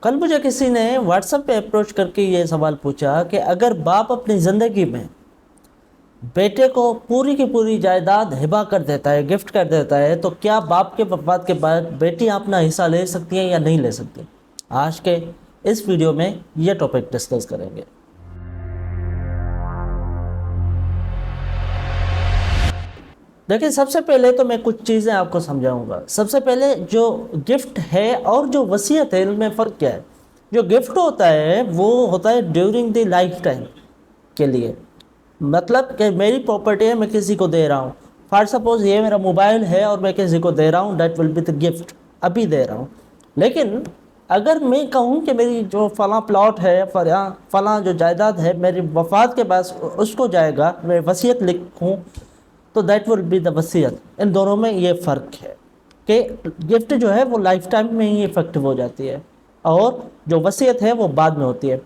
کل مجھے کسی نے واٹس ایپ پہ اپروچ کر کے یہ سوال پوچھا کہ اگر باپ اپنی زندگی میں بیٹے کو پوری کی پوری جائیداد ہبہ کر دیتا ہے، گفٹ کر دیتا ہے، تو کیا باپ کے وفات کے بعد بیٹیاں اپنا حصہ لے سکتی ہیں یا نہیں لے سکتی؟ آج کے اس ویڈیو میں یہ ٹاپک ڈسکس کریں گے۔ دیکھیں، سب سے پہلے تو میں کچھ چیزیں آپ کو سمجھاؤں گا۔ سب سے پہلے جو گفٹ ہے اور جو وصیت ہے، ان میں فرق کیا ہے؟ جو گفٹ ہوتا ہے وہ ہوتا ہے ڈیورنگ دی لائف ٹائم کے لیے، مطلب کہ میری پراپرٹی ہے، میں کسی کو دے رہا ہوں۔ فار سپوز یہ میرا موبائل ہے اور میں کسی کو دے رہا ہوں، that will be the gift, ابھی دے رہا ہوں۔ لیکن اگر میں کہوں کہ میری جو فلاں پلاٹ ہے، فلاں جو جائیداد ہے، میری وفات کے بعد اس کو جائے گا، میں وصیت لکھوں، تو دیٹ ول بی دا وصیت۔ ان دونوں میں یہ فرق ہے کہ گفٹ جو ہے وہ لائف ٹائم میں ہی افیکٹو ہو جاتی ہے، اور جو وصیت ہے وہ بعد میں ہوتی ہے۔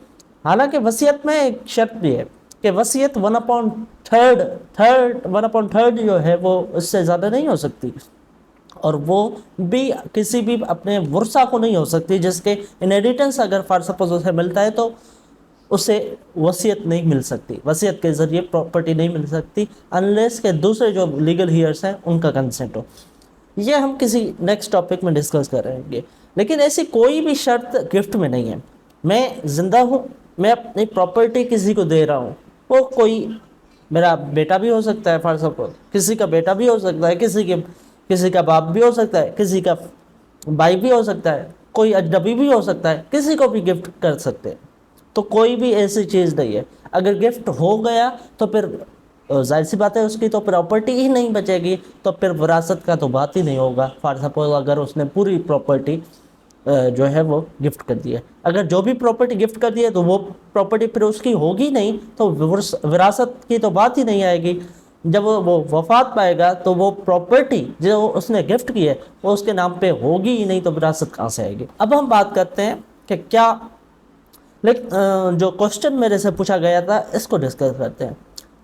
حالانکہ وصیت میں ایک شرط بھی ہے کہ وصیت 1/3 جو ہے وہ اس سے زیادہ نہیں ہو سکتی، اور وہ بھی کسی بھی اپنے ورثہ کو نہیں ہو سکتی، جس کے انہیریٹنس اگر فار سپوز اسے ملتا ہے تو اسے وصیت نہیں مل سکتی، وصیت کے ذریعے پراپرٹی نہیں مل سکتی، انلیس کہ دوسرے جو لیگل ہیئرس ہیں ان کا کنسنٹ ہو۔ یہ ہم کسی نیکسٹ ٹاپک میں ڈسکس کریں گے۔ لیکن ایسی کوئی بھی شرط گفٹ میں نہیں ہے۔ میں زندہ ہوں، میں اپنی پراپرٹی کسی کو دے رہا ہوں، وہ کوئی میرا بیٹا بھی ہو سکتا ہے، فار سپوز کسی کا بیٹا بھی ہو سکتا ہے، کسی کا باپ بھی ہو سکتا ہے، کسی کا بھائی بھی ہو سکتا ہے، کوئی اجنبی بھی ہو سکتا ہے، کسی کو بھی گفٹ کر سکتے ہیں۔ تو کوئی بھی ایسی چیز نہیں ہے۔ اگر گفٹ ہو گیا تو پھر ظاہر سی بات ہے اس کی تو پراپرٹی ہی نہیں بچے گی، تو پھر وراثت کا تو بات ہی نہیں ہوگا۔ فار سپوز اگر اس نے پوری پراپرٹی جو ہے وہ گفٹ کر دی ہے، اگر جو بھی پراپرٹی گفٹ کر دی ہے تو وہ پراپرٹی پھر اس کی ہوگی نہیں، تو وراثت کی تو بات ہی نہیں آئے گی۔ جب وہ وفات پائے گا تو وہ پراپرٹی جو اس نے گفٹ کی ہے وہ اس کے نام پہ ہوگی ہی نہیں، تو وراثت کہاں سے آئے گی؟ اب ہم بات کرتے ہیں کہ کیا، لیکن جو کوشچن میرے سے پوچھا گیا تھا اس کو ڈسکس کرتے ہیں۔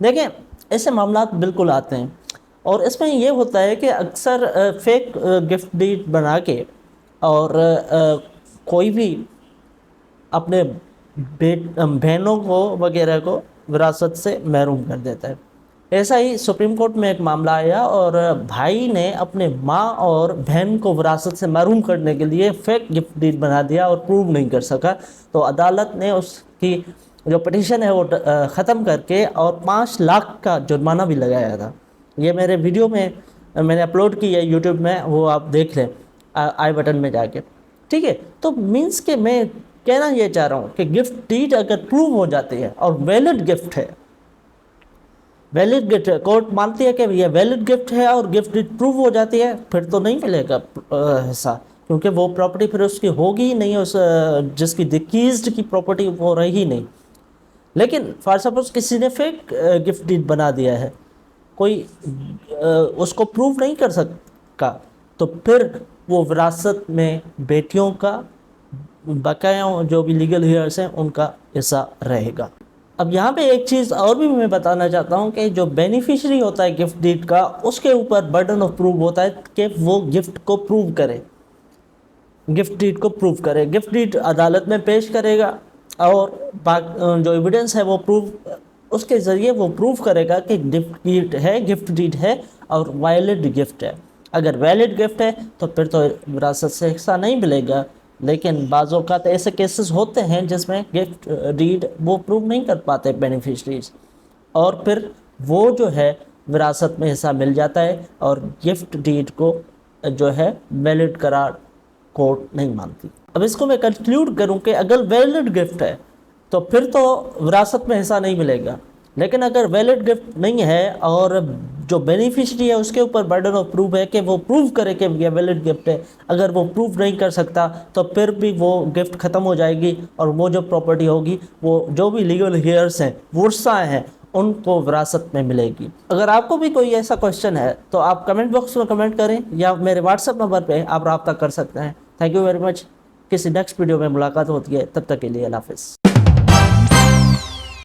دیکھیں، ایسے معاملات بالکل آتے ہیں، اور اس میں یہ ہوتا ہے کہ اکثر فیک گفٹ ڈیڈ بنا کے اور کوئی بھی اپنے بہنوں کو وغیرہ کو وراثت سے محروم کر دیتا ہے۔ ایسا ہی سپریم کورٹ میں ایک معاملہ آیا، اور بھائی نے اپنے ماں اور بہن کو وراثت سے محروم کرنے کے لیے فیک گفٹ ڈیڈ بنا دیا اور پروو نہیں کر سکا، تو عدالت نے اس کی جو پٹیشن ہے وہ ختم کر کے اور 5 لاکھ کا جرمانہ بھی لگایا تھا۔ یہ میرے ویڈیو میں نے اپلوڈ کی ہے یوٹیوب میں، وہ آپ دیکھ لیں آئی بٹن میں جا کے، ٹھیک ہے؟ تو مینس کہ میں کہنا یہ چاہ رہا ہوں کہ گفٹ ڈیڈ اگر پروو ہو جاتی ہے اور ویلڈ گفٹ ہے، ویلڈ گفٹ ہے، کورٹ مانتی ہے کہ یہ ویلڈ گفٹ ہے اور گفٹ ڈیڈ پروو ہو جاتی ہے، پھر تو نہیں ملے گا حصہ، کیونکہ وہ پراپرٹی پھر اس کی ہوگی ہی نہیں، اس جس کی ڈکیزڈ کی پراپرٹی وہ رہی نہیں۔ لیکن فار سپوز کسی نے فیک گفٹ ڈیڈ بنا دیا ہے، کوئی اس کو پروو نہیں کر سکا، تو پھر وہ وراثت میں بیٹیوں کا، بقایا جو بھی لیگل ہیئرس ہیں ان کا حصہ رہے گا۔ اب یہاں پہ ایک چیز اور بھی میں بتانا چاہتا ہوں کہ جو بینیفیشری ہوتا ہے گفٹ ڈیڈ کا، اس کے اوپر برڈن آف پروف ہوتا ہے کہ وہ گفٹ کو پروو کرے، گفٹ ڈیڈ کو پروو کرے۔ گفٹ ڈیڈ عدالت میں پیش کرے گا، اور جو ایویڈنس ہے وہ اس کے ذریعے وہ پروف کرے گا کہ گفٹ ڈیڈ ہے اور ویلڈ گفٹ ہے۔ اگر ویلڈ گفٹ ہے تو پھر تو وراثت سے حصہ نہیں ملے گا، لیکن بعض اوقات ایسے کیسز ہوتے ہیں جس میں گفٹ ڈیڈ وہ پروو نہیں کر پاتے بینیفیشریز، اور پھر وہ جو ہے وراثت میں حصہ مل جاتا ہے، اور گفٹ ڈیڈ کو جو ہے ویلڈ قرار کورٹ نہیں مانتی۔ اب اس کو میں کنکلیوڈ کروں کہ اگر ویلڈ گفٹ ہے تو پھر تو وراثت میں حصہ نہیں ملے گا، لیکن اگر ویلڈ گفٹ نہیں ہے اور جو بینیفیشری ہے اس کے اوپر برڈن آف پروف ہے کہ وہ پروف کرے کہ یہ ویلڈ گفٹ ہے، اگر وہ پروف نہیں کر سکتا تو پھر بھی وہ گفٹ ختم ہو جائے گی، اور وہ جو پراپرٹی ہوگی وہ جو بھی لیگل ہیئرس ہیں، ورثہ ہیں، ان کو وراثت میں ملے گی۔ اگر آپ کو بھی کوئی ایسا کوشچن ہے تو آپ کمنٹ باکس میں کمنٹ کریں، یا میرے واٹس ایپ نمبر پہ آپ رابطہ کر سکتے ہیں۔ Thank you very much. کسی نیکسٹ ویڈیو میں ملاقات ہوتی ہے، تب تک کے لیے اللہ حافظ۔